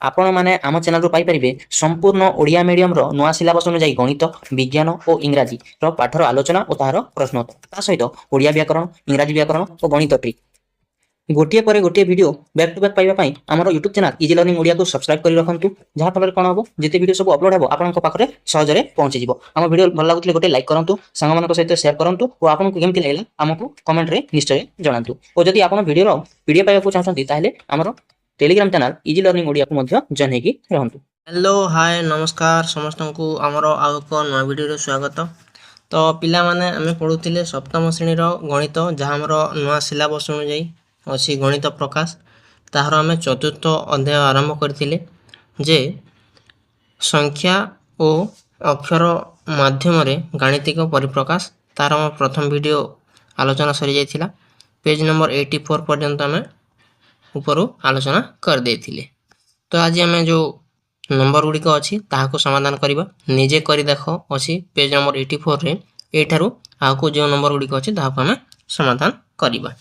आपण मैंने आम चैनल पाइपर संपूर्ण ओडिया मीडियम नुआ सिलेबस अनुଯାयी गणित विज्ञान और इंग्राजी पाठर आलोचना और तार प्रश्नोत्तर सहित ओडिया व्याकरण इंग्राजी व्याकरण और गणित ट्रिक गोटे पर गोटे वीडियो बैक टू बैक पाइबापी आम YouTube channel easy learning Odia को सब्सक्राइब कर रखु जहाँफल कौन हम जिते वीडियो सब अपलोड हो आपंक पाखे सहजरे पहुंची आम वीडियो भल लगुले गोटे लाइक करूँ सांग सहित सेयार करूँ और आपको केमती लगे आमको कमेंट रे निश्चय जनातु और जदि आप वीडियो पीडीएफ पाइबा चाहते हैं आमर Telegram channel easy learning Odia को जॉइन होगी रहंतु। हेलो हाय नमस्कार समस्त को आमर आउ एक नुआ वीडियो स्वागत। तो पिला माने आमे पढ़ुथिले सप्तम श्रेणी गणित जहाँ आमर नुआ सिलेबस अनुଯାयी अच्छी गणित प्रकाश ताହାର आमे चतुर्थ अध्याय आरंभ करथिले जे संख्या और अक्षर माध्यम रे गाणितिक परिप्रकाश तार प्रथम वीडियो आलोचना सरी जाइथिला। पेज नंबर 84 पर्यंत आमे ऊपर आलोचना कर देथिले। तो आज आमे जो नंबर गुड़िक अच्छी ताहाको समाधान करवा निजे कर देख अच्छी पेज नंबर 84 रे एठारू आको जो नंबर गुड़िक अच्छी ताहाको आमे समाधान करवा।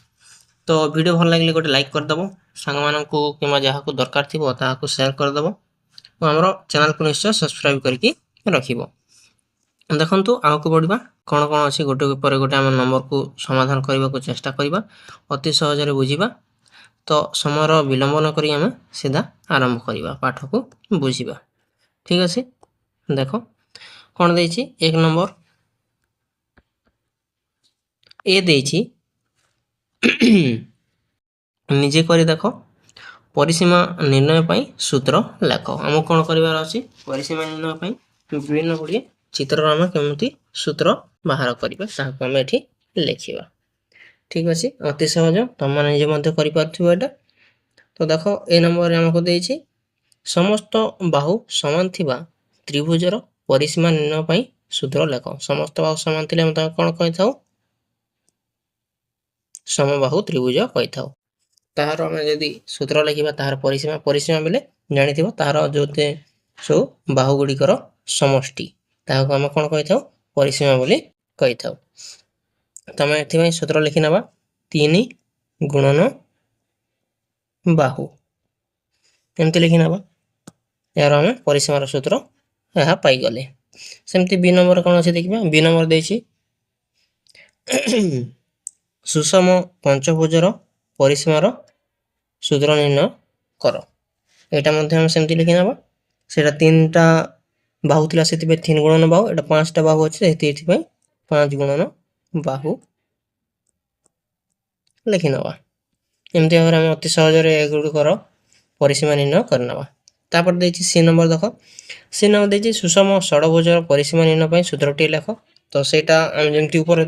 तो वीडियो भल लगे गोटे लाइक करदेव सांग मानू कि जहाँ को दरकार थी ताहाको शेयर करदेव और आमर चैनल को निश्चय सब्सक्राइब करके रखिबो। देखंतु आगको बढ़िबा कौन कौन अच्छी गोटे पर गोटे आम नंबर को समाधान करने को चेष्टा करवा अति सहजरे बुझीबा। तो समय विलंब न करी आम सीधा आरंभ करवा पाठ को बुझीबा। ठीक अच्छे देख कौन देछि एक नंबर ए देछि निजे करी देख परिसीमा निर्णय पाई सूत्र लेख आम कौन करार अच्छी परिसीमा निर्णय पाई विभिन्न गुड़िए चित्र आम केमती सूत्र बाहर करवा एठी लिखा। ठीक अच्छे अति सहज तुम निजे कर। तो देख ए नंबर आमको देछि समस्त बाहु समान थिबा त्रिभुजर परिसीमा निर्णय पाई सूत्र लेख समस्त बाहु समान थिले हम कौन कहि थाउ समबाहु त्रिभुज कहि थाउ। ताहार हम यदि सूत्र लिखिबा ताहार परिसीमा परिसीमा बेले जानि थिबो ताहार जोते सो बाहु गुडीकर समष्टि ताहाको हम कौन कहि थाउ परिसीमा बोली कहि थाउ। तमे एथि में सूत्र लिखि नबा 3 गुणन बाहु एमती लिखि नबा यार आम परिसीमार सूत्र यह पाईगले। सेमती बी नंबर कौन अच्छे देखिए बी नंबर देछि सुषम पंचभुजर परिसीमार सूत्र निर्णय कर एटा मध्य हम सेमती लिखि नबा सेटा 3टा बाहु थिला सेति 3 गुणन बाहु एटा 5टा बाहु अछि एथि 5 गुणन बाहु लिखि नबा। एमती भाव आम अति सहजरे एगुड़िकर परिसीमा निर्णय करनवा। तापर देछि सी नंबर देख सी नंबर देछि सुषम षडभुजर परिसीमा निर्णय पाई सूत्रटी लेख। तो सेटा हम जेमती ऊपर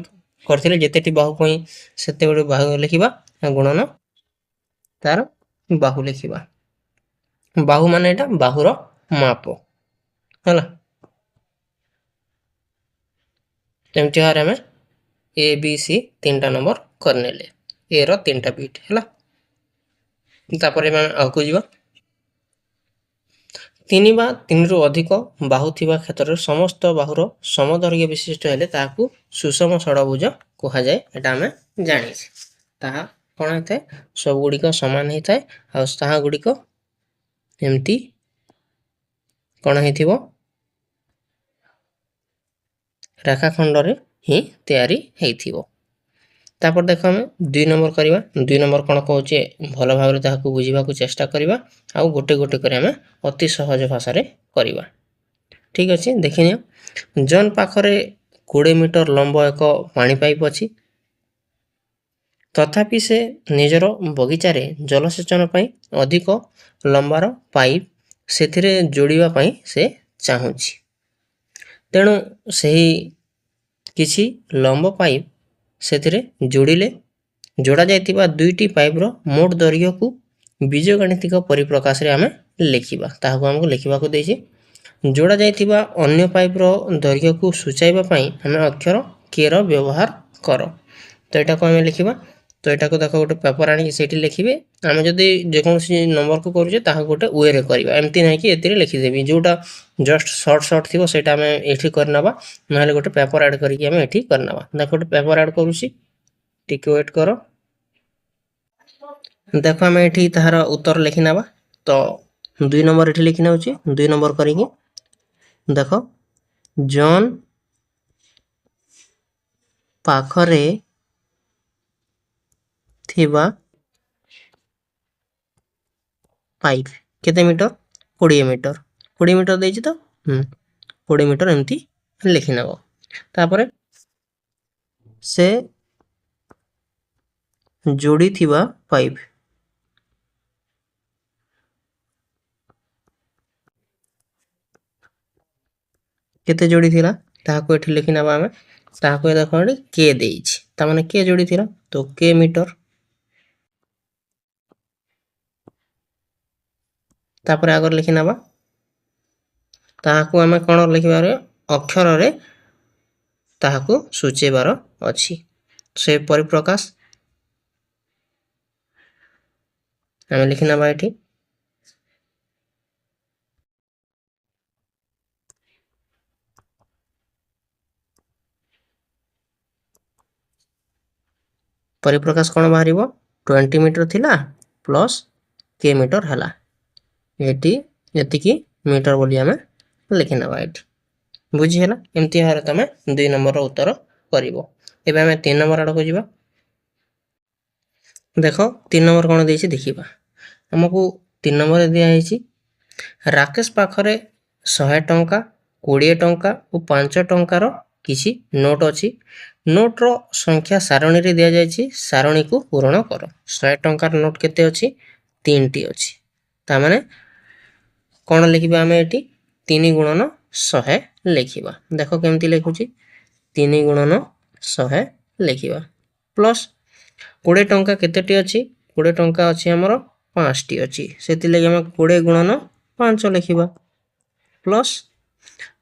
करथिले जेतेटी बाहु पई सेते बडे बाहु लिखिबा गुणन तार बाहु लिखिबा बाहु माने एटा बाहुर माप हला। एमती भाव आम ए बी सी 3टा नंबर करनेले ए रो 3टा बिट हला। तापर आगको जीवा 3 बा 3 रु अधिक बाहु थिबा क्षेत्र समस्त बाहुर समदर्घ्य विशिष्ट हेले ताकू सुषम षडभुज कहा जाए एटा हमें जानी ताहा कोन हेते सब गुडी समान हेता आ ताहा गुडी एमती कोन हेथिबो रेखाखंड रे ही तैयारी हेथिबो। तापर देखो हमें 2 नंबर करवा 2 नंबर कौन कहचे भल भाव ताकू बुझा चेष्टा करवा आउ गोटे गोटे कर अति सहज भाषा करवा। ठीक अच्छे देखिए जन पाखरे 20 मीटर लंब एक पानी पाइप अच्छी तथापि से निजर बगीचार जलसेचन पाई अधिक लंबार पाइप से जोड़िबा पाई से चाहूँची तेणु सही किछि लंब पाइप से जोड़िले जोड़ा जाइतिबा 2टी पाइपर मोट दैर्घ्य को बीजगणितिक परिप्रकाश रे आमे लिखिबा ताहाको हमको लिखिबा को देछि जोड़ा जाइतिबा अन्य पाइपर दैर्घ्य को सूचाइबा पाई हमें अक्षर के रो व्यवहार कर। तो एटा को हमें लिखिबा तो एटा को देखो गोटे पेपर आनी सेठी लिखिबे आमे जदी जेकोसी नंबर को करूजे ताहा गोटे वे रे करबा एमती नै कि एतिरे लिखि देबी जोटा जस्ट शॉर्ट शॉर्ट थिबो सेटा हमें एठी करनबा नहले गोटे पेपर ऐड करिकि हमें एठी करनबा। देखो गोटे पेपर ऐड करूसी टिके वेट करो देखो हमें एठी ताहार उत्तर लिखि नबा। तो 2 नंबर एठी लिखि नउची 2 नंबर करिकी देखो जॉन पाखरे थिबा पाइप केते मीटर 20 मीटर 20 मीटर देछि तो 20 मीटर एमती लिखि नबो तापरे से जोड़ी थिबा पाइप केते जोड़ी थिला ताहाको एठी लिखि नबा हमें ताहाको देखो एठी के देछि ता माने के जोड़ी थिला तो के मीटर तापरे आगर लिखि नबा ताहाको हमें कोन लिखिबारे अक्षर रे ताहाको सूचेबार अछि से परिप्रकाश हमें लिखि नबा एठी परिप्रकाश कोन बाहरिबो 20 मीटर थिला प्लस के मीटर हला एटी एतिकी मीटर बोली हमें लिखि नबा एठी बुझी हला एमती हारे तमे 2 नंबर रो उत्तर करिवो एबे हमें 3 नंबर आड़ को जिबा देखो 3 नंबर कोन देछि देखिबा हमकु 3 नंबर दिया हेछि राकेश पाखरे 100 टंका 20 टंका और 5 टंकार किसी नोट अछि नोट रो संख्या सारणी रे दिया जायछि सारणी को पूर्ण करो 100 टंकार नोट केते अछि 3 टी अछि ता माने कोन लिखिबा हमें एटी 3 गुणन 100 लिखिबा देखो केमती लिखुची 3 गुणन 100 लिखिबा प्लस 20 टंका केते टी अछि 20 टंका अछि हमरो 5 टी अछि सेति लागि हम 20 गुणन 5 लिखिबा प्लस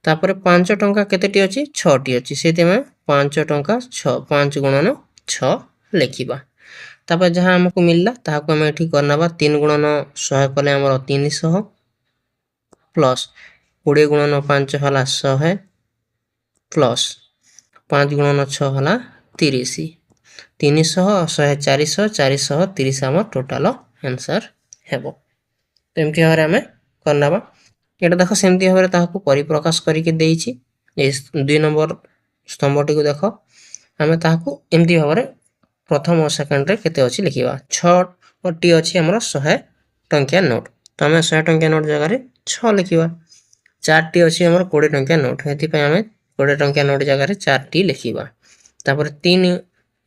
तापर 5 टंका केते टी अछि 6 टी अछि सेति में 5 टंका 6 5 गुणन 6 लिखिबा तापर जहां हमकु मिलला ताहाको हम एठी करनाबा 3 गुणन 100 कले हमरो 300 प्लस 20 गुणन 5 हला 100 प्लस 5 गुणन 6 हला 30 300 100 400 430 हमर टोटल आंसर हेबो तेमती हरे हमें करनाबा एटा देखो सेमती हरे ताहाको परिप्रकाश करिके देइछि ए 2 नंबर स्तंभटी को देखो हमें ताहाको एमती हरे प्रथम और सेकंड रे केते अछि लिखिबा 6 टी अछि हमर 100 टंकिया नोट तो हमें 100 टंकिया नोट जगह रे 6 लिखिबा 4 टी अछि हमर 20 टंकिया नोट हेति पे हमें 20 टंकिया नोट जगह रे 4 टी लिखिबा तापर 3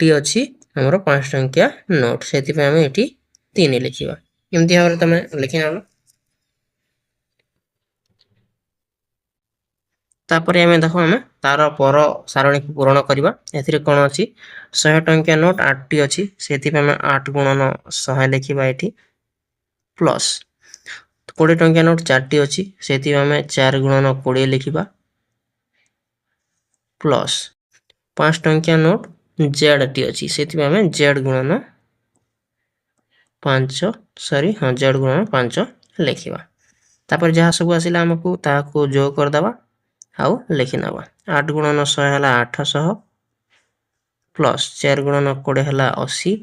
टी अछि हमर 5 टंकिया नोट सेति पे हमें एटी 3 लिखिबा एमती हरे तमे लिखि नालो तापर हमें देखो हमें तार पर सारणी को पूर्ण करबा एथिरे कोन अछि 100 टंकिया नोट 8 टी अछि सेति पे हमें 8 गुणन 100 लिखिबा एठी प्लस 20 टंकिया नोट 4 टी अछि सेति पे हमें 4 गुणन 20 लिखिबा प्लस 5 टंकिया नोट z टी अछि सेति पे हमें z गुणन 5 सॉरी हां z गुणन 5 लिखिबा तापर जहा सब आसिला हमकु ताको जोग कर दबा आउ लिखि नबा 8 गुणन 100 हला 800 प्लस 4 गुणन 20 हला 80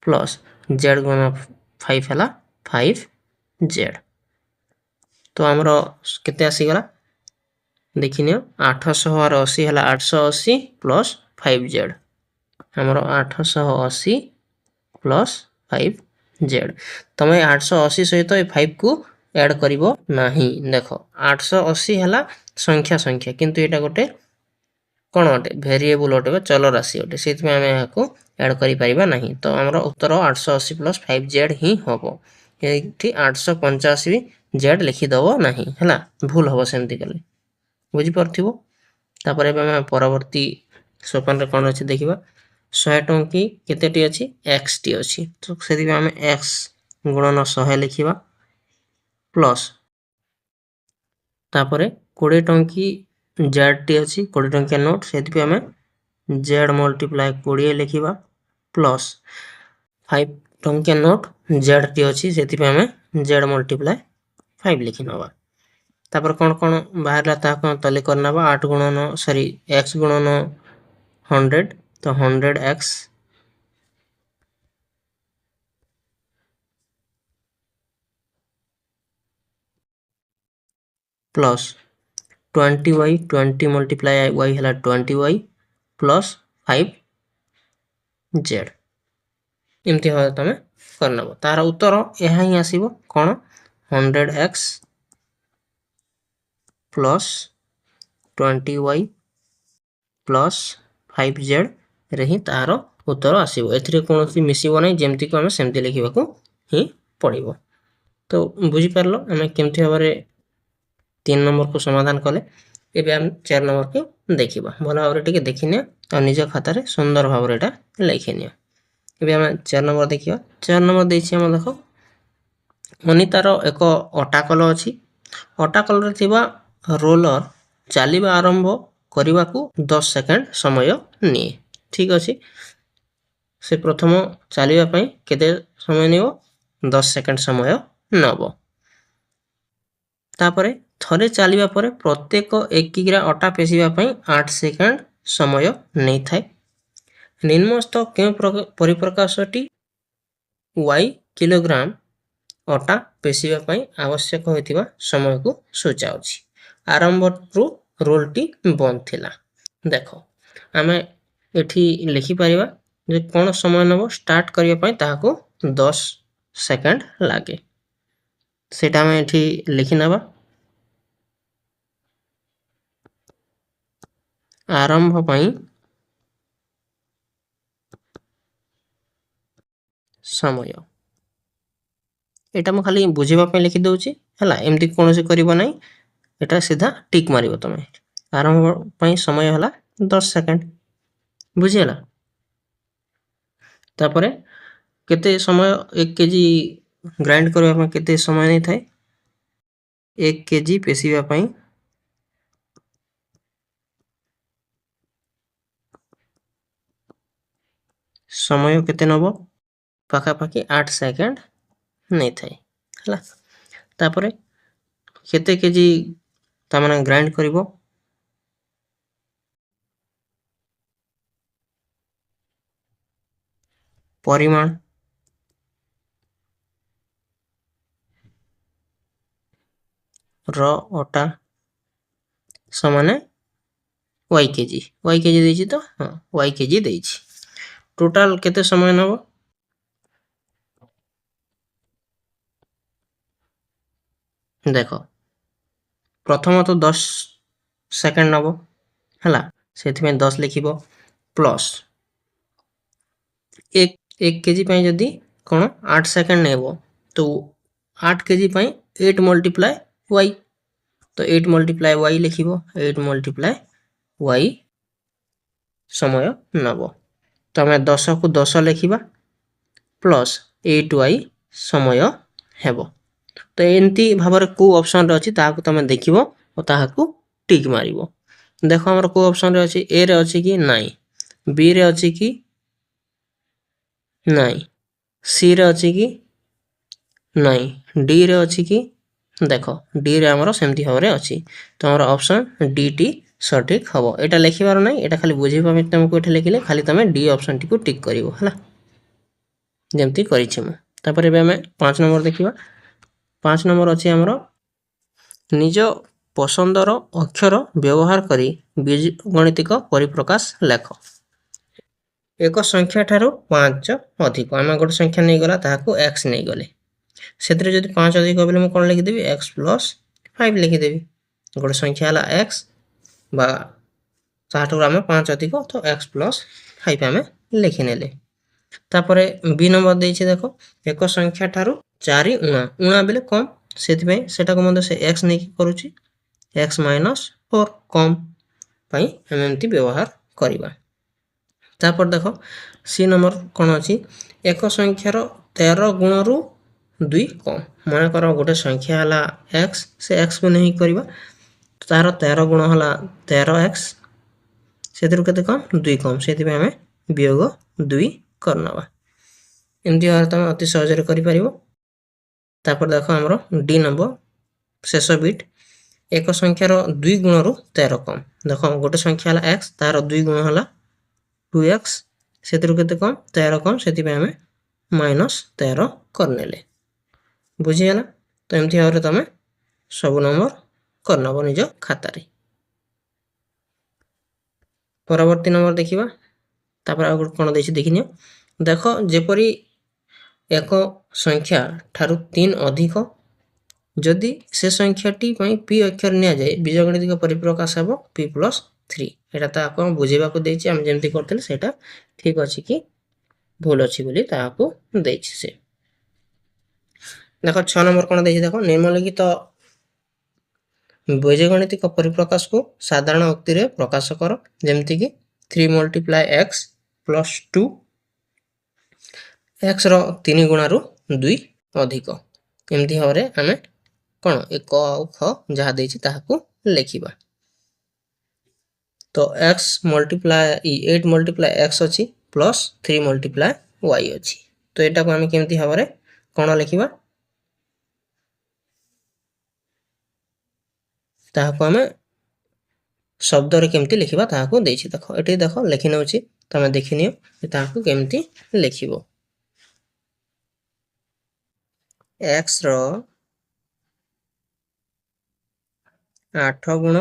प्लस z गुणन 5 हला 5z तो हमरो केते आसी गला देखिनियो 800 और 80 हला 880 प्लस 5z हमरो 880 प्लस 5z तमे 880 सहित ए 5 को ऐड करिवो नाही देखो 880 हला संख्या संख्या किंतु एटा गोटे कोन अटे वेरिएबल अटे चल राशि अटे सेति में हमें को ऐड करि परिबा नाही तो हमरो उत्तर 880 प्लस 5z ही होबो एठी 885 z लिखि दबो नाही हला भूल होबो सेमति कले बुझि परथिबो तापर एबे हम परवर्ती सोपान रे कोन अछि देखिबा 100 टंकी केते टी अछि x टी अछि तो सेति में हमें x गुणन 100 लिखिबा प्लस तापर 20 टंकी z टी अछि 20 टंकिया नोट सेति पे हमें z मल्टीप्लाई 20 लिखिबा प्लस 5 टंकिया नोट z टी अछि सेति पे हमें z मल्टीप्लाई 5 लिखि नबा तापर कोन कोन बाहरला ता कोन तले करनाबा 8 गुणन सॉरी x गुणन 100 तो 100x plus 20y 20 multiply y है 20y प्लस 5z एमती भाव तुम करनब तार उत्तर यह ही आसीबो कोन 100x plus 20y plus 5z रे ही तार उत्तर आसीबो एथिरे कोनोसी मिसिबो नै जेमती को हम सेमती लिखिबाकू ही पड़िबो। तो बुझी पारलो हमें केमती भाबरे 3 नंबर को समाधान कले एबे हम 4 नंबर के देखिबा भला भाबरे टिके देखिने आ निज खाता रे सुंदर भाबरे एटा लिखिनिया। एबे हम 4 नंबर देखिबा 4 नंबर देछि हम देखो अनितार एक अटाकल अछि अटाकल रे थिबा रोलर चालिबा आरंभ करिबाकू 10 सेकंड समय निए ठीक अछि से प्रथम चालिबा पई केते समय नियो 10 सेकंड समय नबो तापरे थरे चालिबा परे प्रत्येक 1 किग्रा अटा पेसिबा पई 8 सेकंड समय नै थाए निम्नस्थ के परिप्रकाशटी y किलोग्राम अटा पेसिबा पई आवश्यक होइतिबा समय को सूचाउछि आरंभ रु रोलटी बंद थिला देखो हमें एठी लिखि परिबा जे कोन समय नबो स्टार्ट करिया पई ताहाको 10 सेकंड लागे सेटा हम एठी लिखि नबा आरंभ पई समय एटा म खाली बुझिबा पई लिखि दउची हला एमती कोनोसे करिबो नै एटा सीधा टिक मारिबो तमे आरंभ पई समय हला 10 सेकंड बुझियला तापरे केते समय 1 केजी ग्राइंड करबा पई केते समय नै थाए 1 केजी पेसिबा पई समय केते नबो पाखा पाखी 8 सेकंड नै थाए हला तापरे केते केजी तामाने ग्राइंड करिवो परिमाण र अटा समाने y केजी देछि तो हां y केजी देछि टोटल केते समय नबो देखो प्रथम तो 10 सेकंड नबो हला सेति में 10 लिखिबो प्लस 1 केजी पई जदी कोन 8 सेकंड नेबो तो 8 केजी पई 8 मल्टीप्लाई y तो 8 मल्टीप्लाई y लिखिबो 8 मल्टीप्लाई y समय नबो तो हम 10 को 10 लिखिबा प्लस 8y समय हेबो तो एंती भाबरे को ऑप्शन रे अछि ताहाको तमे देखिबो ओ ताहाको टिक मारिबो देखो हमर को ऑप्शन रे अछि ए रे अछि कि नाही बी रे अछि कि नाही सी रे अछि कि नाही डी रे अछि कि देखो डी रे हमर सेमती भाबरे अछि तो हमर ऑप्शन डी टी सठिक हबो एटा लिखिबार नै एटा खाली बुझिबा में तुमको एटा लिखिले खाली तमे डी ऑप्शन टी को टिक करिवो हला जेमती करिछि म तापर एबे हमें 5 नंबर देखिबा 5 नंबर अछि हमर निज पसंदर अक्षर व्यवहार करी बीजगणितिक परिप्रकाश लेख एक संख्या ठारो 5 अधिक हम गोटे संख्या नै गला ताहाको x नै गले सेतरे जदी 5 अधिक होबले म कोन लिखि देबी x + 5 लिखि देबी गोटे संख्या हला x बा ताहाटो हम 5 अधिक तो x + 5 हमें लिखि नेले तापरे बी नंबर देछि देखो एक संख्या ठारो 4 उणा बेले कम सेति में सेटा को मते से x नै करूची x - 4 कम पई हम एमती व्यवहार करिबा तापर देखो सी नंबर कोन अछि एक संख्यार 13 गुण रु 2 कम माने करो गोटे संख्या हला x से x को नहीं करिबा तार 13 गुण हला 13x सेतिर केते कम 2 कम सेति में हमें वियोग 2 करनबा एमती अर्थ हम अति सहज रे करि परिबो तापर देखो हमरो डी नंबर शेष बिट एक संख्यार 2 गुण रु 13 कम देखो गोटे संख्या हला x तार 2 गुण हला 2x सेतिर केते कम 13 कम सेति में हमें -13 करनेले बुझियला तो एमती और तमे सब नंबर କରିନେବ ନିଜ ଖାତାରେ। ପରବର୍ତ୍ତୀ ନମ୍ବର ଦେଖିବା। ତାପରେ ଆଉ ଗୋଟେ କ'ଣ ଦେଇଛି ଦେଖିନିଅ। ଦେଖ ଯେପରି ଏକ ସଂଖ୍ୟା ଠାରୁ 3 ଅଧିକ ଯଦି ସେ ସଂଖ୍ୟାଟି ପାଇଁ p ଅକ୍ଷର ନିଆଯାଏ ବୀଜଗଣିତିକ ପରିପ୍ରକାଶ ହେବ p+3। ଏଇଟା ତାହାକୁ ଆମେ ବୁଝିବାକୁ ଦେଇଛି। ଆମେ ଯେମିତି କରିଥିଲେ ସେଇଟା ଠିକ୍ ଅଛି କି ଭୁଲ ଅଛି ବୋଲି ତାହାକୁ ଦେଇଛି ସେ। ଦେଖ 6 ନମ୍ବର କ'ଣ ଦେଇଛି ଦେଖ। ନିମ୍ନଲିଖିତ ବୀଜଗଣିତିକ ପରିପ୍ରକାଶକୁ ସାଧାରଣ ଉକ୍ତିରେ ପ୍ରକାଶ କର। ଯେମିତିକି 3 × x + 2 x ର 3 ଗୁଣାରୁ 2 ଅଧିକ। ଏମିତି ଭାବରେ ଆମେ କ'ଣ ଏକ ଆଉ ଖ ଯାହା ଦେଇଛି ତାହାକୁ ଲେଖିବା। ତ x ମଲ୍ଟିପ୍ଲାଏ 8 × x ଅଛି ପ୍ଲସ୍ 3 × y ଅଛି। ତ ଏଟାକୁ ଆମେ କେମିତି ଭାବରେ କ'ଣ ଲେଖିବା ତାହାକୁ ଆମେ ଶବ୍ଦରେ କେମିତି ଲେଖିବା ତାହାକୁ ଦେଇଛି। ଦେଖ ଏଠି ଦେଖ ଲେଖି ନେଉଛି, ତମେ ଦେଖିନିଅ ତାହାକୁ କେମିତି ଲେଖିବ। x ର 8 ଗୁଣ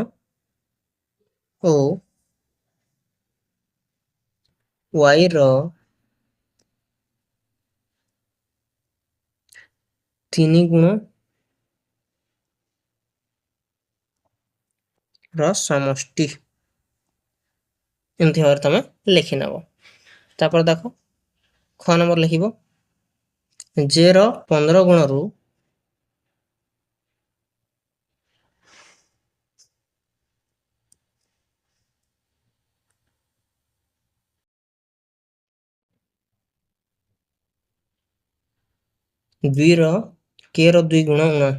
ଓ y ର 3 ଗୁଣ ର ସମଷ୍ଟି। ଏମିତି ଭାବରେ ତମେ ଲେଖି ନେବ। ତାପରେ ଦେଖ ଖ ନମ୍ବର ଲେଖିବ j ର 15 ଗୁଣରୁ ର k ର 2 ଗୁଣ ଊଣା।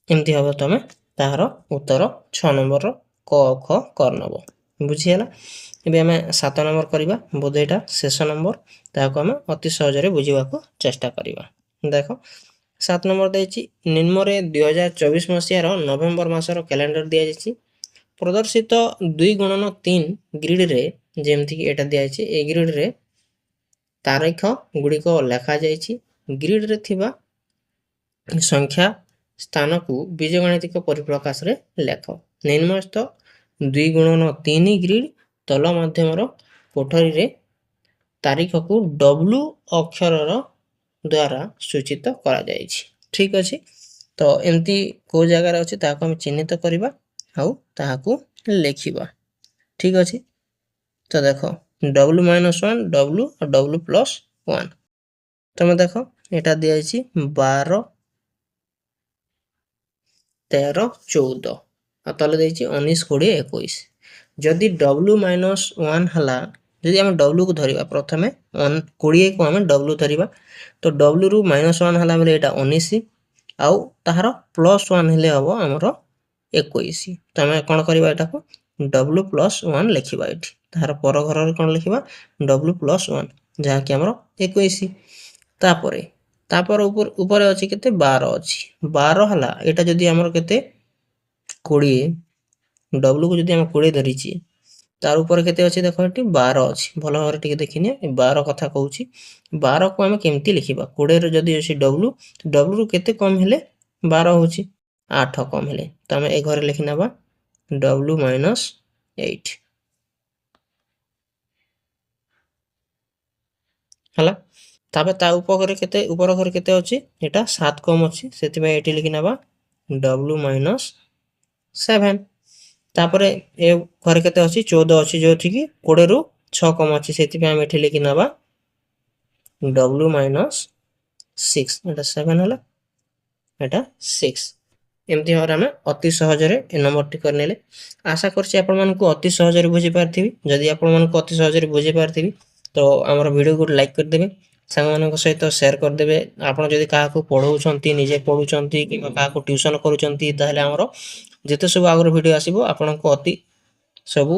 ଏମିତି ଭାବେ ତମେ ତାହାର ଉତ୍ତର 6 ନମ୍ବରର କ ଖ କରିନେବ। ବୁଝିହେଲା। ଏବେ ଆମେ 7 ନମ୍ବର କରିବା। ବୋଧେ ଏଇଟା ଶେଷ ନମ୍ବର, ତାହାକୁ ଆମେ ଅତି ସହଜରେ ବୁଝିବାକୁ ଚେଷ୍ଟା କରିବା। ଦେଖ 7 ନମ୍ବର ଦେଇଛି ନିମ୍ନରେ 2024 ମସିହାର ନଭେମ୍ବର ମାସର କ୍ୟାଲେଣ୍ଡର ଦିଆଯାଇଛି। ପ୍ରଦର୍ଶିତ 2 × 3 ଗ୍ରିଡରେ ଯେମିତିକି ଏଇଟା ଦିଆଯାଇଛି ଏ ଗ୍ରିଡରେ ତାରିଖ ଗୁଡ଼ିକ ଲେଖାଯାଇଛି। ଗ୍ରିଡରେ ଥିବା ସଂଖ୍ୟା ସ୍ଥାନକୁ ବୀଜଗଣିତିକ ପରିପ୍ରକାଶରେ ଲେଖ। ନିମ୍ନସ୍ଥ 2 × 3 ଗ୍ରିଡ୍ ତଳ ମାଧ୍ୟମର କୋଠରୀରେ ତାରିଖକୁ W ଅକ୍ଷରର ଦ୍ୱାରା ସୂଚିତ କରାଯାଇଛି। ଠିକ୍ ଅଛି। ତ ଏମିତି କେଉଁ ଜାଗାରେ ଅଛି ତାହାକୁ ଆମେ ଚିହ୍ନିତ କରିବା ଆଉ ତାହାକୁ ଲେଖିବା। ଠିକ୍ ଅଛି। ତ ଦେଖ W-1 W ଆଉ W+1। ତମେ ଦେଖ ଏଇଟା ଦିଆଯାଇଛି 12 13 14 ଆଉ ତଳେ ଦେଇଛି 19 20 21। ଯଦି W-1 ହେଲା, ଯଦି ଆମେ W କୁ ଧରିବା ପ୍ରଥମେ 20 କୁ ଆମେ W ଧରିବା, ତ W ରୁ -1 ହେଲା ବେଲେ ଏଇଟା 19 ଆଉ ତାହାର +1 ହେଲେ ହେବ ଆମର 21। ତ ଆମେ କ'ଣ କରିବା ଏଟାକୁ W+1 ଲେଖିବା। ଏଠି ତାହାର ପର ଘରରେ କ'ଣ ଲେଖିବା W+1 ଯାହାକି ଆମର 21। ତାପରେ ଉପରେ ଅଛି କେତେ 12 ଅଛି। 12 ହେଲା ଏଇଟା ଯଦି ଆମର କେତେ 20, W କୁ ଯଦି ଆମେ 20 ଧରିଛି ତାର ଉପରେ କେତେ ଅଛି ଦେଖ ଏଠି 12 ଅଛି। ଭଲ ଭାବରେ ଟିକେ ଦେଖିନିଅ 12 କଥା କହୁଛି। 12 କୁ ଆମେ କେମିତି ଲେଖିବା 20 ରେ ଯଦି ଅଛି W, W ରୁ କେତେ କମ ହେଲେ 12 ହେଉଛି 8 କମ ହେଲେ। ତ ଆମେ ଏ ଘରେ ଲେଖି ନେବା W-8 ହେଲା। ତାପରେ ତା ଉପର ଘରେ କେତେ ଅଛି ଏଟା 7 କମ ଅଛି, ସେଥିପାଇଁ ଏଠି ଲେଖି ନେବା W-7। ତାପରେ ଏ ଘରେ କେତେ ଅଛି 14 ଅଛି, ଯୋଉଠିକି 20 ରୁ 6 କମ ଅଛି, ସେଥିପାଇଁ ଆମେ ଏଠି ଲେଖି ନେବା W-6। ଏଟା 7 ହେଲା, ଏଟା 6। ଏମିତି ଭାବରେ ଆମେ ଅତି ସହଜରେ ଏ ନମ୍ବରଟି କରିନେଲେ। ଆଶା କରୁଛି ଆପଣମାନଙ୍କୁ ଅତି ସହଜରେ ବୁଝିପାରିଥିବି। ଯଦି ଆପଣମାନଙ୍କୁ ଅତି ସହଜରେ ବୁଝିପାରିଥିବି ତ ଆମର ଭିଡ଼ିଓକୁ ଲାଇକ୍ କରିଦେବେ, ସାଙ୍ଗମାନଙ୍କ ସହିତ ସେୟାର କରିଦେବେ। ଆପଣ ଯଦି କାହାକୁ ପଢ଼ଉଛନ୍ତି, ନିଜେ ପଢ଼ୁଛନ୍ତି କିମ୍ବା କାହାକୁ ଟ୍ୟୁସନ୍ କରୁଛନ୍ତି, ତାହେଲେ ଆମର ଯେତେ ସବୁ ଆଗରୁ ଭିଡ଼ିଓ ଆସିବ ଆପଣଙ୍କୁ ଅତି ସବୁ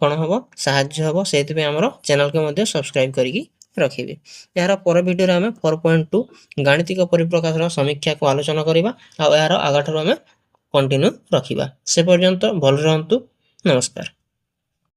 କ'ଣ ହେବ ସାହାଯ୍ୟ ହେବ। ସେଇଥିପାଇଁ ଆମର ଚ୍ୟାନେଲକୁ ମଧ୍ୟ ସବସ୍କ୍ରାଇବ୍ କରିକି ରଖିବେ। ଏହାର ପର ଭିଡ଼ିଓରେ ଆମେ 4.2 ଗାଣିତିକ ପରିପ୍ରକାଶର ସମୀକ୍ଷାକୁ ଆଲୋଚନା କରିବା ଆଉ ଏହାର ଆଗଠାରୁ ଆମେ କଣ୍ଟିନ୍ୟୁ ରଖିବା। ସେ ପର୍ଯ୍ୟନ୍ତ ଭଲ ରୁହନ୍ତୁ। ନମସ୍କାର।